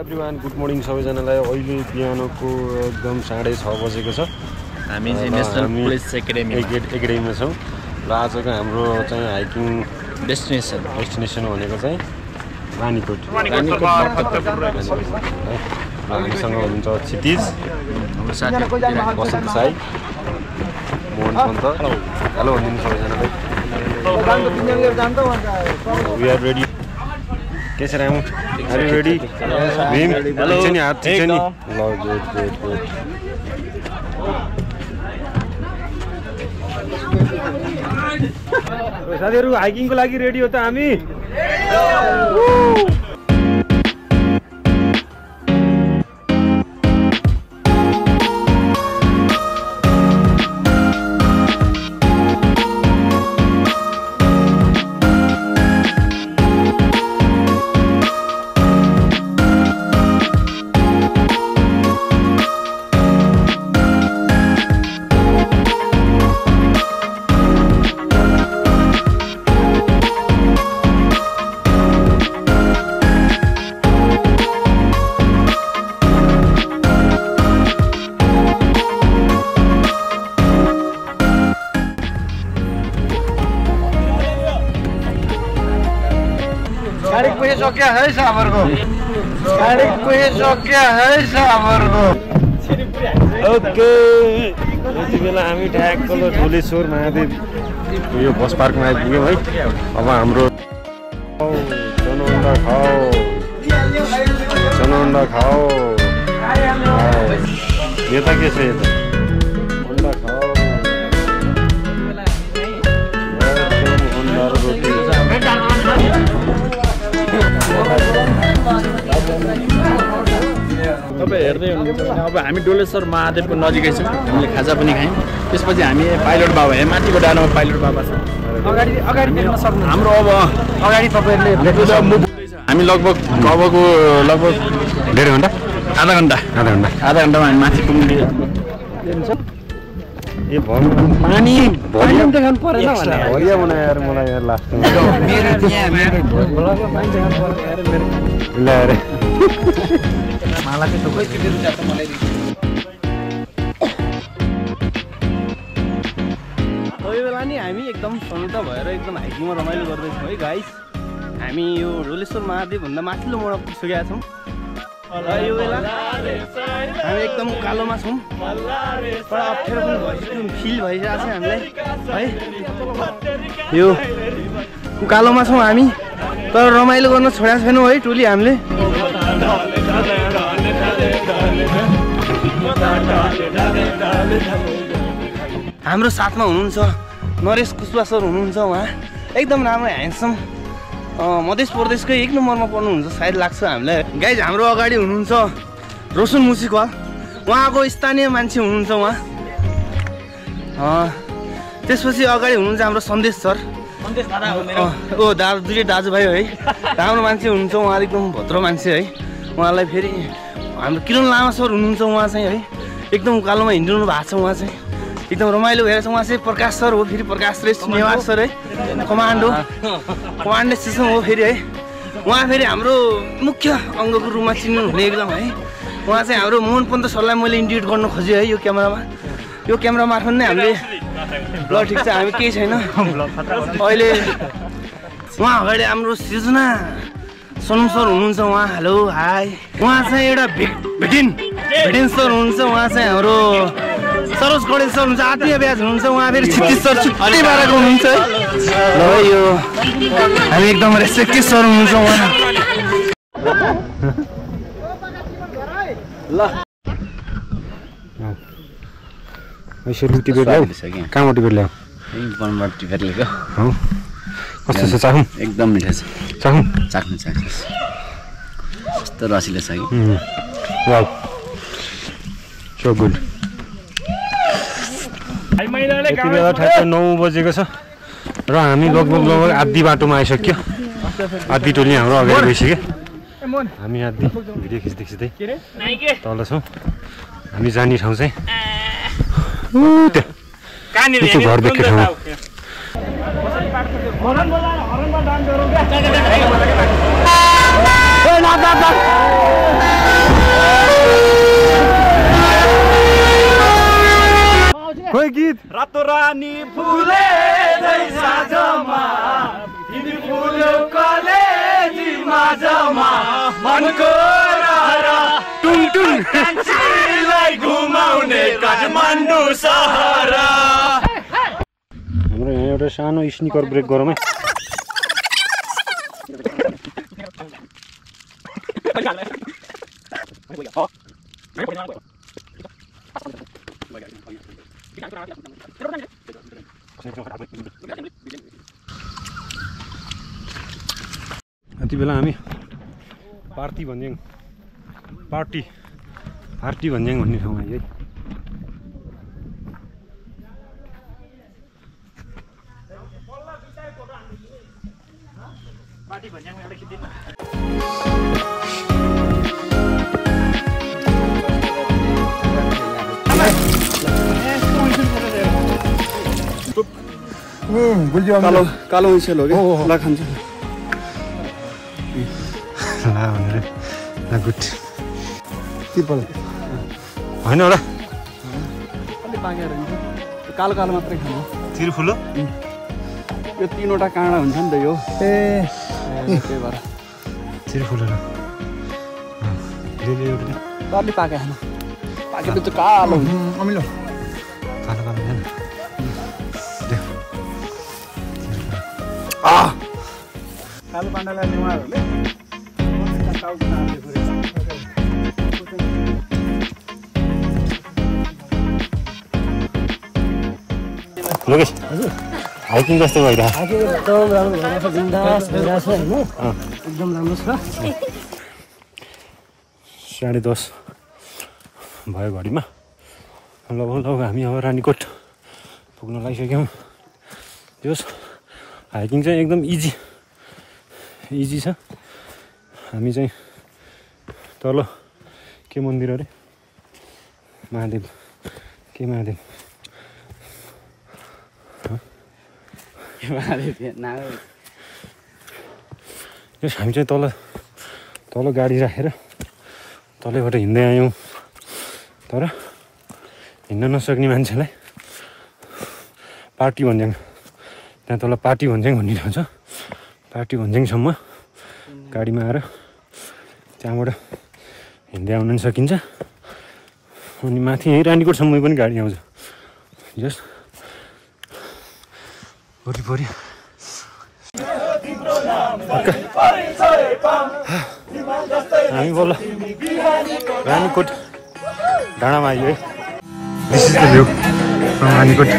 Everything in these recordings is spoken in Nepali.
एभ्रिवान गुड मर्निङ सबैजनालाई। अहिले बिहानको एकदम 6:30 बजेको छ। हामी चाहिँ नेसनल पुलिस एकाडेमीमा छौँ र आजको हाम्रो चाहिँ हाइकिङ डेस्टिनेसन भनेको चाहिँ रानीकोट। हामीसँग हुनुहुन्छ क्षितिज, हाम्रो साथी वसन्त साई, मोहन पन्त। हेलो भनिदिनु सबैजनालाई। We are ready. के छ Ramu? Are you ready? Bhim hello नि हात ठिक छ नि? ल गुड गुड गुड। साथीहरु हाइकिङको लागि रेडी हो त हामी? क्या है साबर को गाड़ी कोई क्या है साबर को ओके। यति बेला हामी ठ्याक्क ढोलेश्वर महादेव यो बस पार्कमा आइपुग्यौँ है। अब हाम्रो चनौन्डा खाओ यता के छ? यता अन्डा खाओ, अन्डा र रोटी। तपाईँ हेर्दै हुनुहुन्छ भने अब हामी डोलेश्वर महादेवको नजिकै छौँ। हामीले खाजा पनि खायौँ। त्यसपछि हामी पाइलट बाबा माथिको डाँडामा पाइलट बाबा छ। अगाडि देख्न सक्नुहुन्छ हाम्रो। अब अगाडि तपाईँहरूले हामी लगभग 1.5 घन्टा आधा घन्टामा हामी माथि पुग्ने। ए पानी भरिया देखाउनु परेन भने भरिया बनाएर मलाई यहाँ लाग्छ। ल्याएर माला चाहिँ थोकै किनेर जान्छ मलाई। कोही बेला नि हामी एकदम सन्त भएर एकदम हाइकिङमा रमाइलो गर्दैछौँ है गाइस। हामी यो डोलेश्वर महादेवभन्दा माथिल्लो मोडमा पुगिसकेका छौँ र यो बेला हामी एकदम उकालोमा छौँ। बडा अप्ठ्यारो पनि भइसक्यो, फिल भइरहेको छ हामीलाई है। यो उकालोमा छौँ हामी, तर रमाइलो गर्न छोडेका छैनौँ है टोली हामीले। हाम्रो साथमा हुनुहुन्छ नरेश कुशवा सर हुनुहुन्छ। उहाँ एकदम राम्रो ह्यान्डसम, मध्य प्रदेशकै 1 नम्बरमा पर्नुहुन्छ सायद लाग्छ हामीलाई। गाइज हाम्रो अगाडि हुनुहुन्छ रोशन मुसिकवाल, उहाँको स्थानीय मान्छे हुनुहुन्छ उहाँ। त्यसपछि अगाडि हुनुहुन्छ हाम्रो सन्देश सर। दुईटै दाजुभाइ है, राम्रो मान्छे हुनुहुन्छ उहाँ, एकदम भद्र मान्छे है। उहाँलाई फेरि हाम्रो किरण लामा सर हुनुहुन्छ, उहाँ चाहिँ है एकदम उकालोमा हिँडिरहनु भएको छ। उहाँ चाहिँ एकदम रमाइलो भएर छ। उहाँ चाहिँ प्रकाश सर हो, फेरि प्रकाश श्रेष्ठ नेवार सर है, कमान्डो सिस्टम हो फेरि है। उहाँ फेरि हाम्रो मुख्य अङ्गको रूपमा चिन्नुहुने एकदम है। उहाँ चाहिँ हाम्रो मोहन पन्त सरलाई मैले इन्डिकेट गर्न खोजेँ है यो क्यामेरामा। यो क्यामेरा मार्फत नै हामीले ल ठिक छ हामी केही छैन अहिले। उहाँ अगाडि हाम्रो सृजना सोनम सर हुनुहुन्छ। उहाँ हेलो हाई। उहाँ चाहिँ एउटा भेटिन सर हुनुहुन्छ। उहाँ चाहिँ हाम्रो सरोज गणेश सर हुनुहुन्छ, आत्मीय ब्याज हुनुहुन्छ। उहाँ फेरि क्षितिज सर छुट्टै बारेको हुनुहुन्छ है। ल यो हामी एकदम रेस्पेक्टेड सर हुनुहुन्छ उहाँ। ल लुटी बेट ल्याऊ, कहाँबाट बेट ल्याऊ? बनबाट टिपेर ल्याएको। कस्तो छ? चाखौँ? एकदम मिठो छ। चाखौँ? चाख्नु कस्तो रसिलो छ कि। Wow so good. यति बेला ठ्याक्क 9 बजेको छ र हामी लगभग आधी बाटोमा आइसक्यो। आधी टोली हाम्रो अगाडि गइसक्यो। हामी आधी भिडियो खिच्दै तल छौँ। हामी जाने ठाउँ चाहिँ त्यो घर देख्ने ठाउँ। Hey, not that. खोइ गीत रातो रानी फुले जै साँझमा तिमी फुल्यो कलेजी माझमा मनको रहरा टुङ टुङ कान्छीलाई घुमाउने काठमाडौँ सहर। हाम्रो यहाँ एउटा सानो स्निकर ब्रेक गरौँ है। यति बेला हामी पार्टी भन्ज्याङ भन्ने ठाउँमा है। कालो उइसेल हो कि ल खान्छ गुड होइन होला कालो कालो मात्रै खानु तिरफुलो यो 3वटा काँडा हुन्छ नि त यो त्यही भएर तिरफुलो अलि पाके खानु पाकेको चाहिँ कालो हुन्छ अमिलो कालो कालो छैन कालो पाण्डालाई नेवारहरूले लोकेश हाइकिङ कस्तो भइरहेको एकदम राम्रो भइरहेछ बिन्दास भइरहेछ होइन एकदम राम्रो छ 10:30 भयो घडीमा लगभग हामी अब रानीकोट पुग्न लागिसक्यौँ। त्यो हाइकिङ चाहिँ एकदम इजी छ। हामी चाहिँ तल के मन्दिर अरे महादेव यस हामी चाहिँ तल गाडी राखेर तलैबाट हिँड्दै आयौँ। तर हिँड्न नसक्ने मान्छेलाई पार्टी भन्ज्याङ त्यहाँ तल पार्टी भन्ज्याङ भन्ने ठाउँ छ। पार्टी भन्ज्याङसम्म गाडीमा आएर त्यहाँबाट हिँड्दै आउन पनि सकिन्छ। अनि माथि यहीँ रानीकोटसम्म पनि गाडी आउँछ। जस वरिपरि हामी बोल रानीकोट डाँडामा आइयो है। This is the view from Ranikot.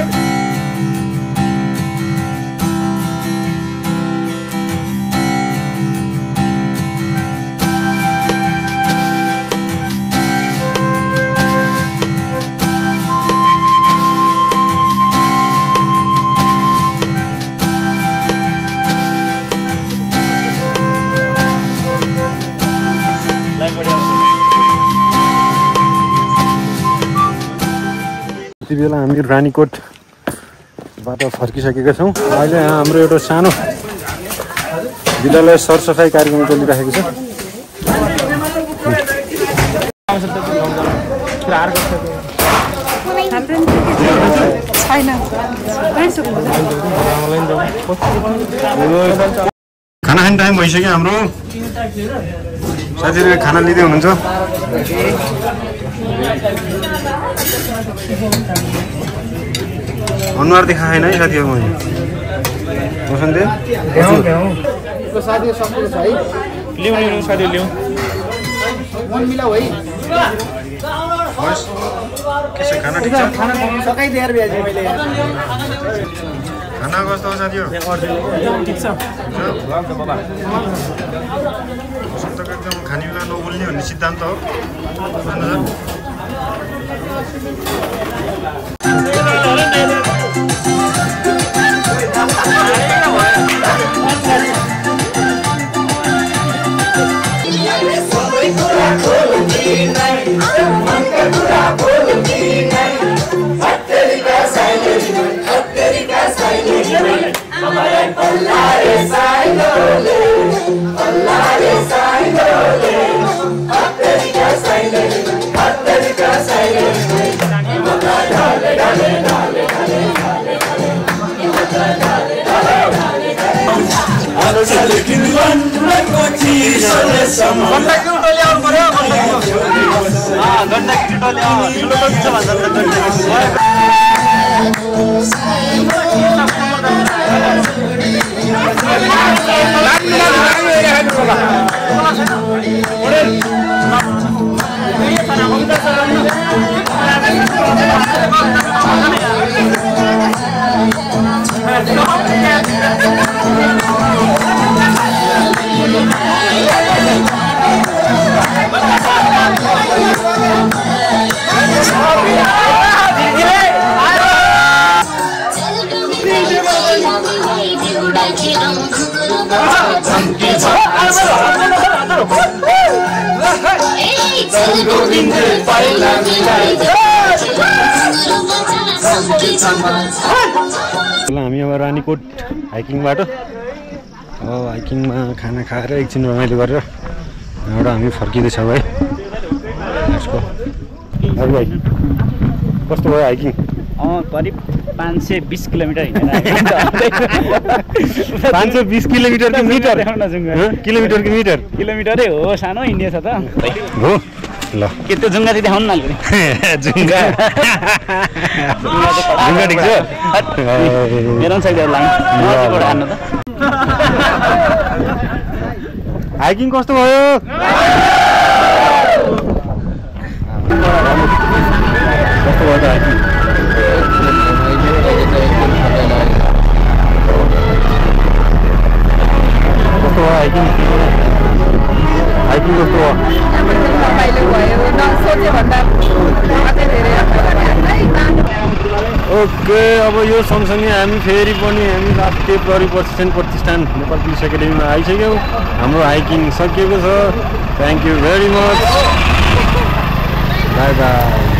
यति बेला हामी रानीकोटबाट फर्किसकेका छौँ। अहिले हाम्रो एउटा सानो विद्यालय सरसफाइ कार्यक्रम चलिरहेको छ। खाना खाने टाइम भइसक्यो हाम्रो। साथीहरूले खाना लिँदै हुनुहुन्छ। अनुहार देखा छैन है साथीहरू। मैले बसन्ते ल्याउनु साथी ल्याउँ के छ खाना ठिक छ? खाना कस्तो हो साथीहरू? ठिक छ बसन्तको एकदम खाने बेला नबोल्ने भन्ने सिद्धान्त हो। हामी अब रानीकोट हाइकिङबाट हाइकिङमा खाना खाएर एकछिन रमाइलो गरेर यहाँबाट हामी फर्किँदैछौँ है। अरू भाइ कस्तो भयो हाइकिङ? करिब 520 किलोमिटर हिँडेर 520 किलोमिटर कि मिटर? किलोमिटर कि मिटर? किलोमिटरै हो, सानो इन्डिया छ त हो। ल के त्यो जुङ्गा चाहिँ देखाउनु न अलिकति। जुङ्गा जुङ्गा ठिक छ मेरो पनि छैन लाइन हान्नु त। हाइकिङ कस्तो भयो? कस्तो भयो त हाइकिङ? कस्तो भयो हाइकिङ? हाइकिङ कस्तो भयो? ओके, अब यो सँगसँगै हामी फेरि पनि राष्ट्रिय प्रहरी प्रशिक्षण प्रतिष्ठान नेपाल पुलिस एकाडेमीमा आइसक्यौँ। हाम्रो हाइकिङ सकिएको छ। Thank you very much. By by.